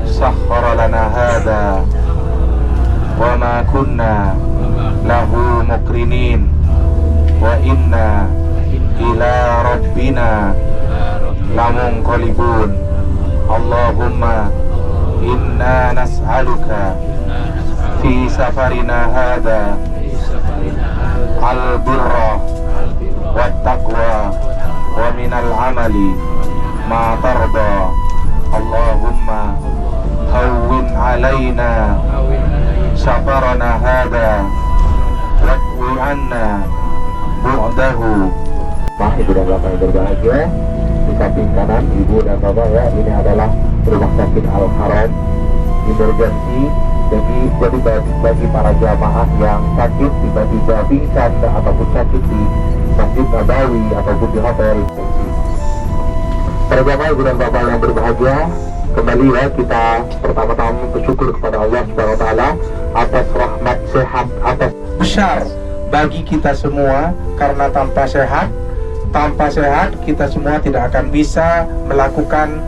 sakhkhara lana hadza wa ma kunna lahu muqrinin wa inna ila rabbina lamunqalibun. Allahumma inna nas'aluka fi safarina hadza al-birra wat taqwa wa minal amali ma tarda. Allahumma hawwin alaina safarana hadza wa'fi anna bu'dahu. Ibu dan bapak yang berbahagia, di samping kanan ibu dan bapak ya, ini adalah rumah sakit Al-Haram emergency. Jadi bagi para jamaah yang sakit tiba-tiba pingsan ataupun sakit di Masjid Nabawi ataupun di hotel. Para jamaah ibu dan bapak yang berbahagia, kembali ya kita pertama-tama bersyukur kepada Allah Subhanahu wa taala atas rahmat sehat atas besar bagi kita semua, karena tanpa sehat kita semua tidak akan bisa melakukan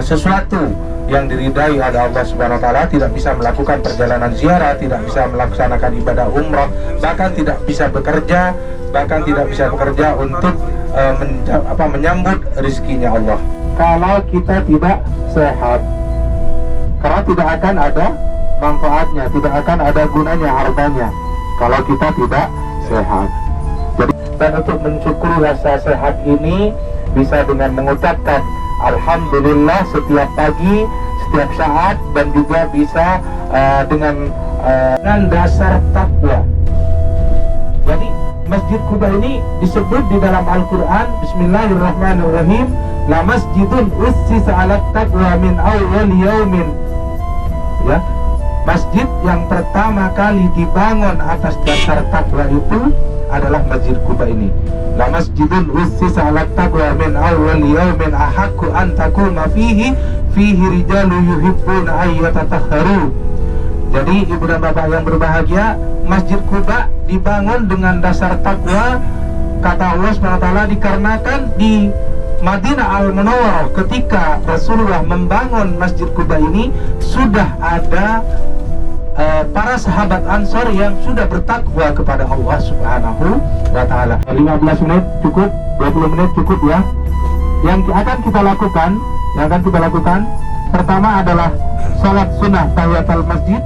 sesuatu yang diridai oleh Allah Subhanahu wa taala, tidak bisa melakukan perjalanan ziarah, tidak bisa melaksanakan ibadah umrah, bahkan tidak bisa bekerja untuk menyambut rezekinya Allah. Kalau kita tidak sehat, karena tidak akan ada manfaatnya, tidak akan ada gunanya hartanya kalau kita tidak sehat. Jadi, dan untuk mensyukuri rasa sehat ini bisa dengan mengucapkan alhamdulillah setiap pagi, setiap saat, dan juga bisa dengan dasar takwa. Jadi Masjid Quba ini disebut di dalam Al-Quran, Bismillahirrahmanirrahim, la masjidun ussisa 'alat taqwa min awwal yaumin. Ya, masjid yang pertama kali dibangun atas dasar takwa itu adalah Masjid Quba ini. La masjidun ussisa 'alat taqwa min awwal yaumin ahaqqu an taquma fihi rijalu yuhibbuna ayyatatahharu. Jadi ibu dan bapak yang berbahagia, Masjid Quba dibangun dengan dasar takwa, kata Allah SWT, dikarenakan di Madinah Al-Munawwarah ketika Rasulullah membangun Masjid Quba ini sudah ada para sahabat Ansor yang sudah bertakwa kepada Allah Subhanahu wa taala. 15 menit cukup, 20 menit cukup ya. Yang akan kita lakukan pertama adalah salat sunnah tahiyatul masjid.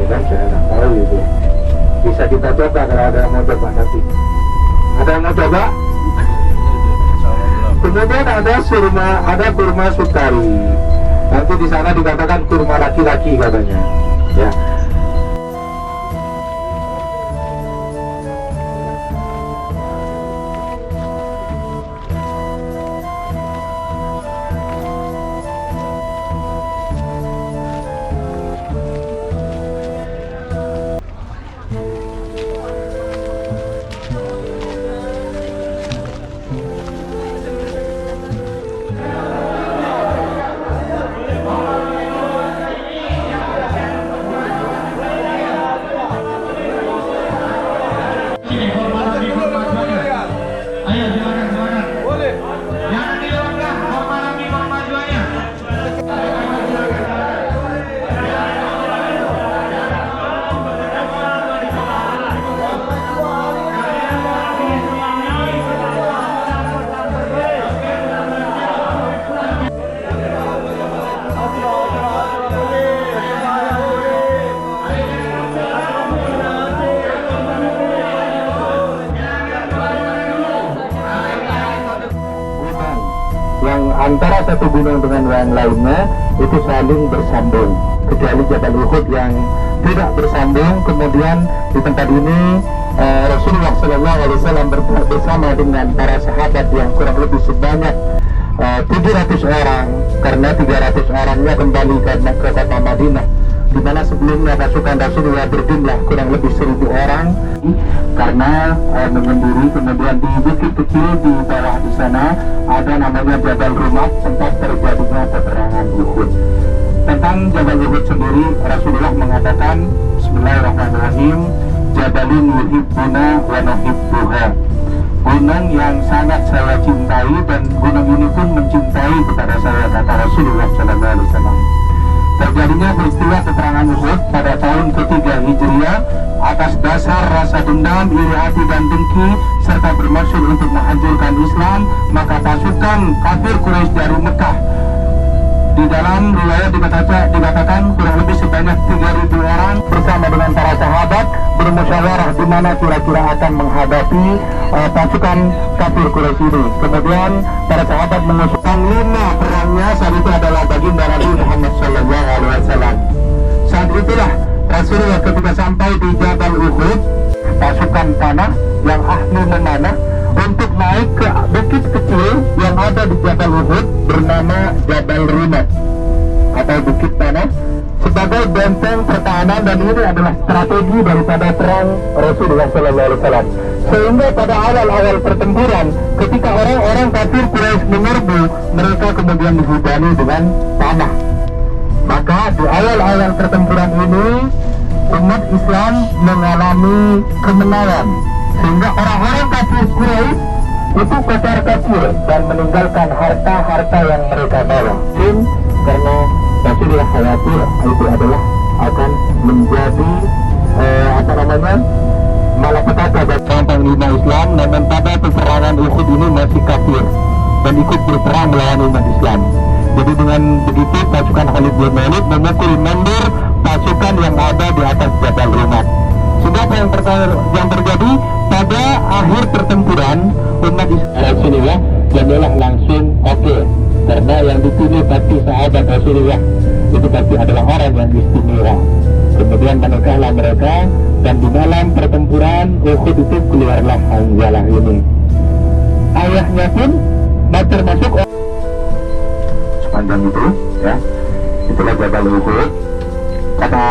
kan saya nggak tahu itu. Bisa kita coba kalau ada yang mau coba nanti. Ada yang mau coba? Kemudian ada kurma sukari. Nanti di sana dikatakan kurma laki-laki katanya. Ya. Yang antara satu gunung dengan yang lainnya itu saling bersambung, kecuali Jabal Uhud yang tidak bersambung. Kemudian di tempat ini Rasulullah SAW bersama dengan para sahabat yang kurang lebih sebanyak 700 orang, karena 300 orangnya kembali ke kota Madinah, di mana sebelumnya pasukan Rasulullah berjumlah kurang lebih 1000 orang karena mengenduri. Kemudian di bukit kecil di bawah di sana ada namanya Jabal Rumat, tempat terjadinya peperangan Uhud. Tentang Jabal Uhud sendiri, Rasulullah mengatakan, Bismillahirrahmanirrahim, Jabalun yuhibbuna wa nuhibbuha, gunung yang sangat saya cintai dan gunung ini pun mencintai kepada saya, kata Rasulullah SAW. Terjadinya peristiwa peperangan Uhud pada tahun ketiga Hijriah atas dasar rasa dendam, iri hati dan dengki serta bermaksud untuk menghancurkan Islam. Maka pasukan kafir Quraisy dari Mekah, di dalam riwayat dikatakan kurang lebih sebanyak 3.000 orang bersama dengan para sahabat bermusyawarah di mana kira-kira akan menghadapi pasukan kafir Quraisy ini. Kemudian para sahabat mengusulkan 5 perangnya. Saat itu adalah baginda Nabi Muhammad SAW. Saat itulah Rasulullah ketika sampai di Jabal Uhud, pasukan panah yang ahli memanah untuk naik ke bukit kecil yang ada di Jabal Uhud bernama Jabal Rumat atau bukit panah sebagai benteng pertahanan, dan ini adalah strategi daripada perang Rasulullah SAW. Sehingga pada awal-awal pertempuran, ketika orang-orang kafir Quraisy menyerbu, mereka kemudian dihujani dengan panah. Maka di awal-awal pertempuran ini umat Islam mengalami kemenangan, sehingga orang-orang kafir Quraisy itu kocar kacir dan meninggalkan harta-harta yang mereka bawa. Karena Rasulullah khawatir itu adalah akan menjadi malapetaka bagi panglima Islam, dan pada peperangan Uhud ini masih kafir dan ikut berperang melawan umat Islam. Jadi dengan begitu pasukan Khalid bin Walid memukul mundur pasukan yang ada di atas Jabal Rumat. Sehingga apa yang terjadi pada akhir pertempuran, umat Islam Rasulullah adalah langsung oke, karena yang dipilih pasti sahabat Rasulullah itu pasti adalah orang yang istimewa. Kemudian menikahlah mereka, dan di dalam pertempuran Uhud itu keluarlah Hanzalah ini. Ayahnya pun termasuk sepanjang itu, ya. Itulah Jabal Uhud. Kata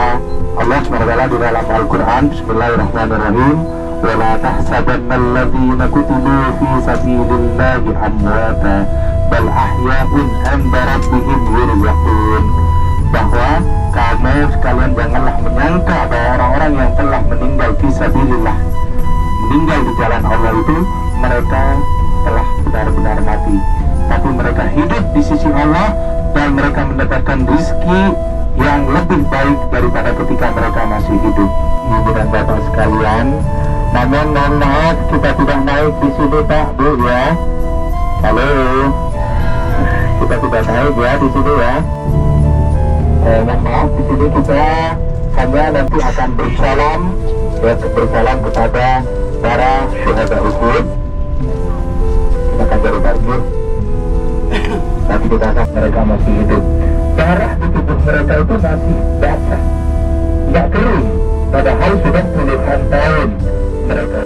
Allah SWT di dalam Al-Quran, Bismillahirrahmanirrahim, وَلَا تَحْسَبَنَّ الَّذِينَ كُتِبُوا فِي سَبِيلِ اللَّهِ أَمْوَاتًا بَلْ أَحْيَاءٌ عِندَ رَبِّهِمْ يُرْزَقُونَ, bahwa kamu sekalian janganlah menyangka bahwa orang-orang yang telah meninggal fisabilillah, meninggal di jalan Allah itu mereka telah benar-benar mati, tapi mereka hidup di sisi Allah dan mereka mendapatkan rezeki yang lebih baik daripada ketika mereka masih hidup. Ibu dan bapak sekalian, namun mohon maaf kita tidak naik di sini Pak Bu ya. Halo, kita tidak naik ya di sini ya. Mohon maaf, di sini kita mengucapkannya nanti akan bersalam, ya, bersalam kepada para syuhada Uhud. Kita akan cari parkir. Tapi kita lihat mereka masih hidup. Darah di tubuh mereka itu masih basah, nggak kering, padahal sudah puluhan tahun mereka.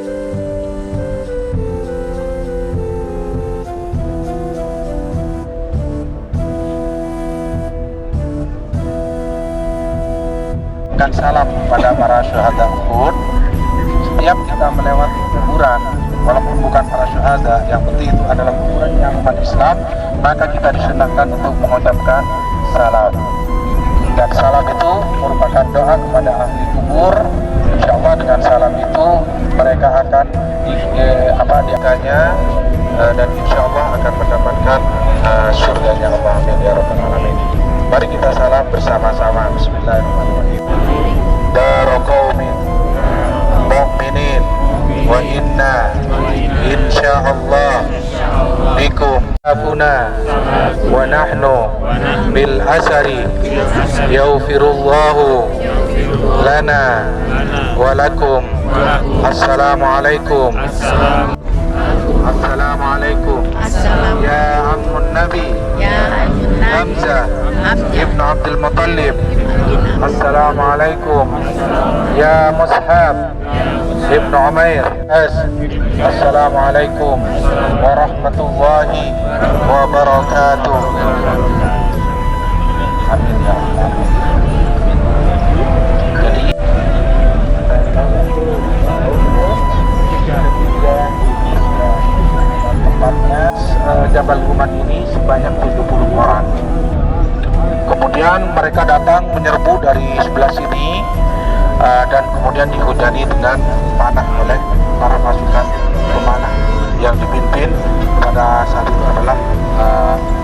Dan salam kepada para syuhada Uhud. Setiap kita melewati kuburan, walaupun bukan para syuhada, yang penting itu adalah kuburan yang umat Islam, maka kita disunahkan untuk mengucapkan salam. Dan salam itu merupakan doa kepada ahli kubur. Insya Allah dengan salam itu mereka akan diaganya dan insya Allah akan mendapatkan surganya Allah. Amin ya rabbal alamin. Mari kita salam bersama-sama. Bismillahirrahmanirrahim. Daraqaumin mu'minin wa inna insyaallah bikum abuna wa nahnu bil asari yaghfirullahu lana wa lakum. Assalamualaikum. Assalamualaikum. Ya ammun nabi Hamzah ibn Abdul Muttalib. Assalamualaikum. Ya Mushab ibn Umair. Assalamualaikum warahmatullahi wabarakatuh. Amin ya Allah. Jadi tempatnya Jabal Rumah ini sebanyak 70 orang. Kemudian mereka datang menyerbu dari sebelah sini dan kemudian dihujani dengan panah oleh para pasukan pemanah yang dipimpin pada saat itu adalah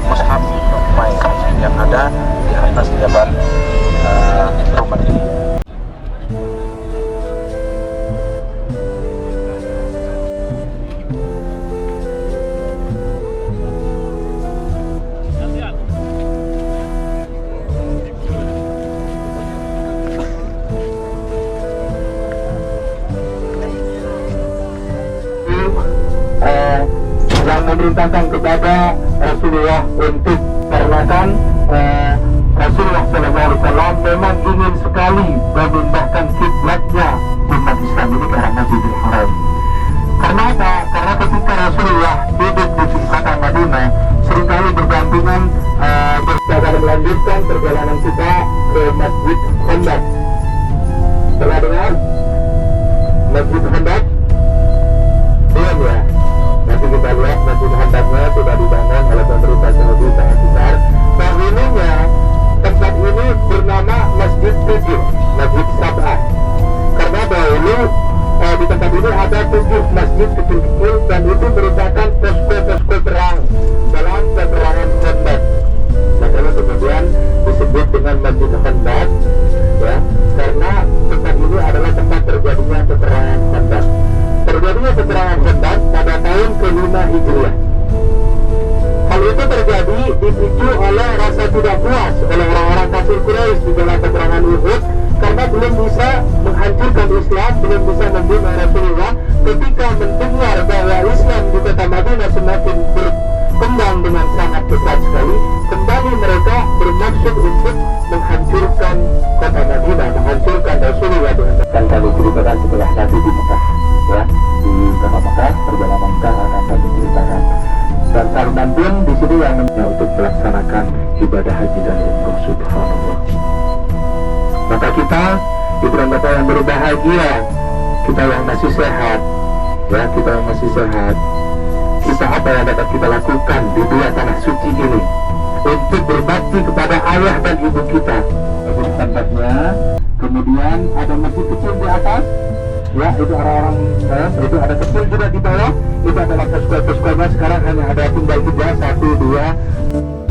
Mus'ab bin Umair yang ada di atas Jabal Rumah ini. Yang memerintahkan kepada Rasulullah untuk karenakan Rasulullah SAW memang ingin sekali memindahkan kiblatnya umat Islam ini ke arah Masjidil Haram. Karena apa? Karena ketika Rasulullah hidup di kota Madinah, seringkali berdampingan akan melanjutkan perjalanan kita ke Masjid Khandaq. Pernah dengar Masjid Khandaq? Belum ya? Nanti kita lihat Masjid Khandaqnya sudah dibangun oleh pemerintah Saudi sangat besar. Dahulunya tempat ini bernama Masjid 7, Masjid Sab'ah. Karena dahulu di tempat ini ada 7 masjid kecil-kecil dan itu merupakan posko-posko perang dalam peperangan Khandaq. Makanya kemudian disebut dengan Masjid Khandaq, ya, karena tempat ini adalah tempat terjadinya peperangan Khandaq. Terjadinya peperangan Khandaq pada tahun ke-5 Hijriah. Hal itu terjadi dipicu oleh rasa tidak puas oleh orang-orang kafir Quraisy di dalam peperangan Uhud karena belum bisa menghancurkan Islam, belum bisa membunuh Rasulullah. Ketika mendengar bahwa Islam di kota Madinah semakin berkembang dengan sangat pesat sekali, kembali mereka bermaksud untuk menghancurkan kota Madinah, menghancurkan Rasulullah. Dan kami ceritakan setelah Nabi di Mekah, ya, di kota Mekah, perjalanan Mekah akan kami ceritakan. Dan Salman pun di sini yang untuk melaksanakan ibadah haji dan umroh. Subhanallah. Maka kita Ibrahim Bapak yang berbahagia, kita yang masih sehat, ya, kita yang masih sehat, kita apa yang dapat kita lakukan di dua tanah suci ini untuk berbakti kepada ayah dan ibu kita. Tempatnya, kemudian ada masjid kecil di atas, ya, itu orang-orang, itu ada kecil juga di bawah, itu adalah posko-poskonya. Sekarang hanya ada tinggal 3, 1, 2.